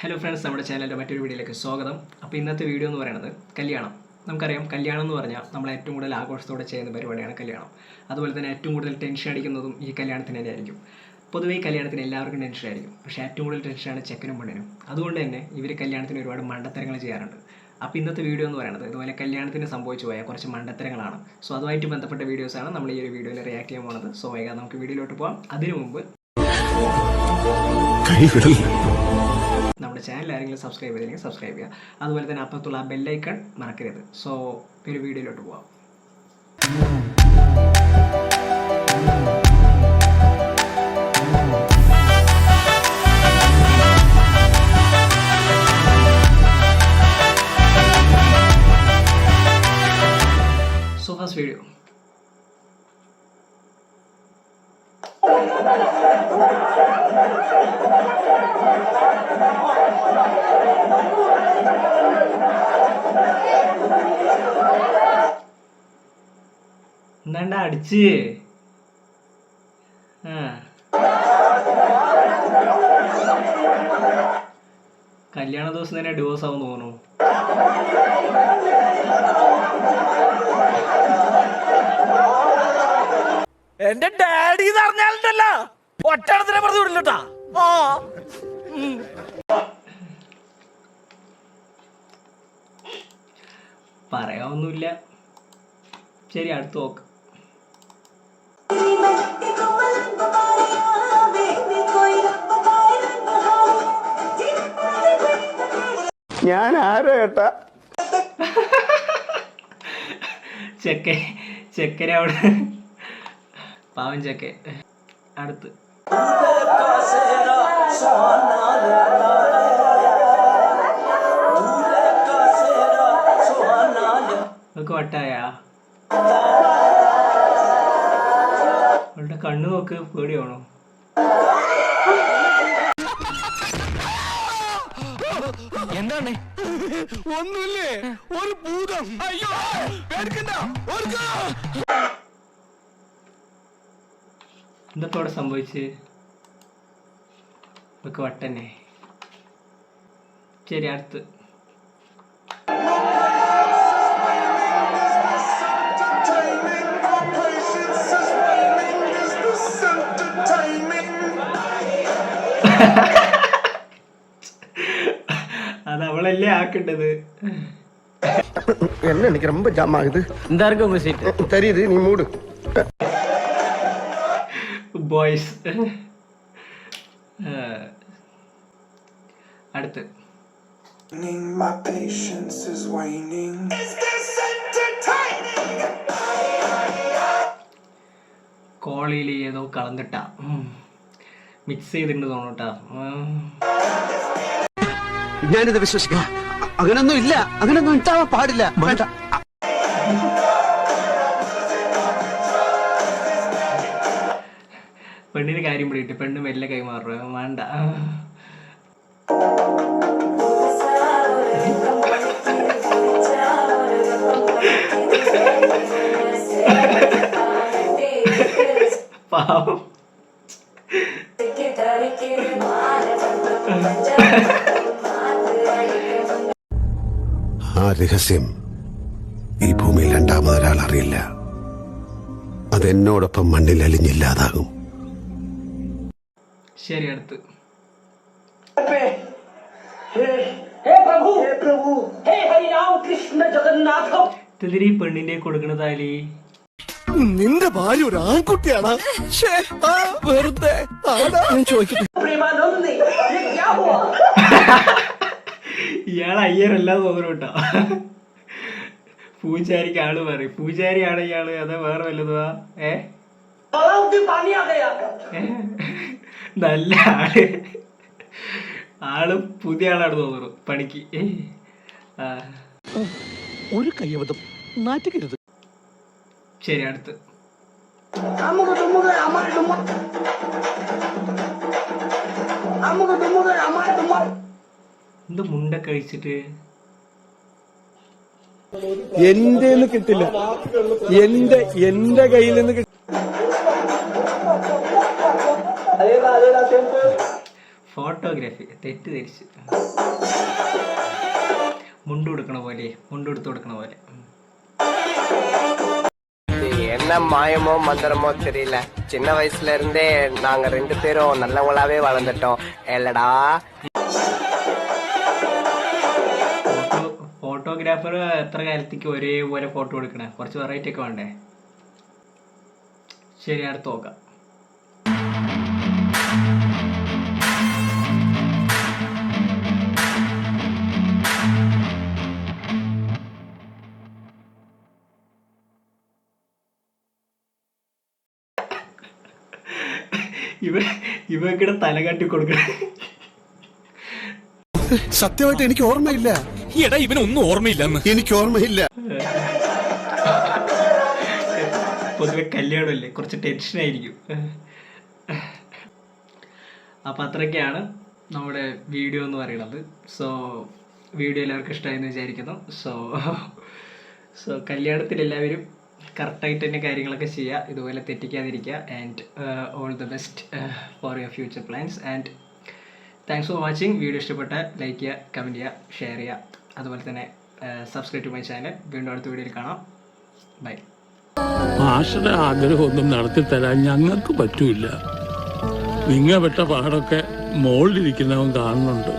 Hello friends, നമ്മുടെ ചാനലിൻ്റെ മറ്റൊരു വീഡിയോയിലേക്ക് സ്വാഗതം. അപ്പോൾ ഇന്നത്തെ വീഡിയോ എന്ന് പറയുന്നത് കല്യാണം. നമുക്കറിയാം, കല്യാണം എന്ന് പറഞ്ഞാൽ നമ്മൾ ഏറ്റവും കൂടുതൽ ആഘോഷത്തോടെ ചെയ്യുന്ന പരിപാടിയാണ് കല്യാണം. അതുപോലെ തന്നെ ഏറ്റവും കൂടുതൽ ടെൻഷൻ അടിക്കുന്നതും ഈ കല്യാണത്തിന് തന്നെയായിരിക്കും. പൊതുവേ ഈ കല്യാണത്തിന് എല്ലാവർക്കും ടെൻഷൻ ആയിരിക്കും, പക്ഷേ ഏറ്റവും കൂടുതൽ ടെൻഷനാണ് ചെക്കനും പെണ്ണിനും. അതുകൊണ്ട് തന്നെ ഇവർ കല്യാണത്തിന് ഒരുപാട് മണ്ടത്തരങ്ങൾ ചെയ്യാറുണ്ട്. അപ്പോൾ ഇന്നത്തെ വീഡിയോ എന്ന് പറയുന്നത് ഇതുപോലെ കല്യാണത്തിന് സംഭവിച്ചു പോയ കുറച്ച് മണ്ടത്തരങ്ങളാണ്. സോ അതുമായിട്ട് ബന്ധപ്പെട്ട വീഡിയോസാണ് നമ്മൾ ഈ ഒരു വീഡിയോയിൽ റിയാക്ട് ചെയ്യാൻ പോകുന്നത്. സോ വേഗം നമുക്ക് വീഡിയോയിലോട്ട് പോകാം. അതിനു മുമ്പ് നമ്മുടെ ചാനൽ ആരെങ്കിലും സബ്സ്ക്രൈബ് ചെയ്തില്ലെങ്കിൽ സബ്സ്ക്രൈബ് ചെയ്യുക. അതുപോലെ തന്നെ അപ്പുറത്തുള്ള ആ ബെല്ലൈക്കൺ മറക്കരുത്. സോ ഒരു വീഡിയോയിലോട്ട് പോവാം. So first video. എന്താണ്ടാ അടിച്ച് കല്യാണ ദിവസം തന്നെ ഡിവോഴ്സ് ആവും തോന്നുന്നു. എന്റെ ഡാഡി പറഞ്ഞാലുണ്ടല്ല ഒറ്റടത്തിനെ പറഞ്ഞു വിടില്ലട്ടാ. പറയാനൊന്നുമില്ല. ശരി, അടുത്ത് നോക്ക്. ഞാൻ ആരോ ഏട്ടാ ചെക്കനെ അവിടെ പാവൻ ചെക്കൻ. അടുത്ത് നമുക്ക് വട്ടായ അവളുടെ കണ്ണ് നോക്ക്, പേടിയാണോ? എന്താണ്? ഒന്നുമില്ലേ, ഒരു ഭൂതം. അയ്യോ എന്തൊക്കെ അവിടെ സംഭവിച്ച്? ഒക്കെ വട്ടന്നെ. ശരി, അടുത്ത്. അത് അവളല്ലേ ആക്കേണ്ടത്. என்ன எனக்கு ரொம்ப ஜாம் ஆகுது. இந்த இருக்கு உங்க சீட் தெரியுது, நீ மூடு. ബോയ്സ്. അടുത്ത്. My patience is waning. Is this entertaining? കോളിയിൽ ഏതോ കളന്നിട്ടാ മിക്സ് ചെയ്തിട്ടുണ്ട് തോന്നൂട്ടാ. ഞാനിത് വിശ്വസിക്കാം. അങ്ങനൊന്നും ഇല്ല, അങ്ങനൊന്നും ഉണ്ടാവാൻ പാടില്ല. പെണ്ണിന് കാര്യം പിടിയിട്ട് പെണ്ണ് മെല്ലെ കൈമാറുക വേണ്ട. പാവം. ആ രഹസ്യം ഈ ഭൂമിയിൽ രണ്ടാമതൊരാൾ അറിയില്ല. അതെന്നോടൊപ്പം മണ്ണിൽ അലിഞ്ഞില്ലാതാകും. ശരി, അടുത്ത്. ഇതിരി പെണ്ണിന്റെ കൊടുക്കണ താലി. നിന്റെ ഭാര്യ ഒരു ആൺകുട്ടിയാണ്. വെറുതെ ചോദിക്കട്ടെ. ഇയാൾ അയ്യരല്ല തോന്നുന്നുട്ടോ. പൂജാരിക്ക് ആള് പറയും. പൂജാരിയാണ് ഇയാള്, അതാ വേറെ വല്ലതുവാ? നല്ല ആള് പുതിയ ആളാണ് തോന്നുന്നു പണിക്ക്. ഒരു കയ്യബദ്ധം നാറ്റിക്കരുത്. ശരി, അടുത്ത്. എന്ത് മുണ്ടൊക്കെ കഴിച്ചിട്ട് എന്റെ കിട്ടില്ല, എന്റെ കയ്യിൽ നിന്ന് ഫോട്ടോഗ്രാഫി തെറ്റിദ്ധരിച്ച്. മുണ്ട് കൊടുക്കണ പോലെ, മുണ്ട് എടുത്ത് കൊടുക്കണ പോലെ. என்ன மாயமோ மந்திரமோ தெரியல, சின்ன வயசுல இருந்தே நாங்க 2 பேரும் நல்லவங்களாவே வளர்ந்துட்டோம் இல்லடா. ഫോട്ടോഗ്രാഫർ എത്ര കാലത്തേക്ക് ഒരേപോലെ ഫോട്ടോ എടുക്കണേ? കുറച്ച് വെറൈറ്റി ഒക്കെ വേണ്ടേ? ശരി, അടുത്ത് നോക്കാം. ഇവക്കിടെ തല കാട്ടി കൊടുക്കണ. സത്യമായിട്ട് എനിക്ക് ഓർമ്മയില്ല. എടാ ഇവനൊന്നും ഓർമ്മയില്ലെന്ന്. എനിക്ക് ഓർമ്മയില്ല. പൊതുവെ കല്യാണമല്ലേ, കുറച്ച് ടെൻഷനായിരിക്കും. അപ്പം അത്രയൊക്കെയാണ് നമ്മുടെ വീഡിയോ എന്ന് പറയുന്നത്. സോ വീഡിയോ എല്ലാവർക്കും ഇഷ്ടമായെന്ന് വിചാരിക്കുന്നു. സോ കല്യാണത്തിൽ എല്ലാവരും കറക്റ്റായിട്ട് തന്നെ കാര്യങ്ങളൊക്കെ ചെയ്യുക, ഇതുപോലെ തെറ്റിക്കാതിരിക്കുക. And all the best for your future plans. And thanks for watching. Video ഇഷ്ടപ്പെട്ട ലൈക്ക് ചെയ്യുക, കമൻറ്റ് ചെയ്യുക, ഷെയർ ചെയ്യുക. അതുപോലെ തന്നെ സബ്സ്ക്രൈബ് ടു മൈ ചാനൽ. വീണ്ടും അടുത്ത വീഡിയോയിൽ കാണാം. ബൈ. ആശയുടെ ആഗ്രഹമൊന്നും നടത്തി തരാൻ ഞങ്ങൾക്ക് പറ്റൂല. നിങ്ങ പെട്ട പാടൊക്കെ മോളിലിരിക്കുന്നവൻ കാണുന്നുണ്ട്.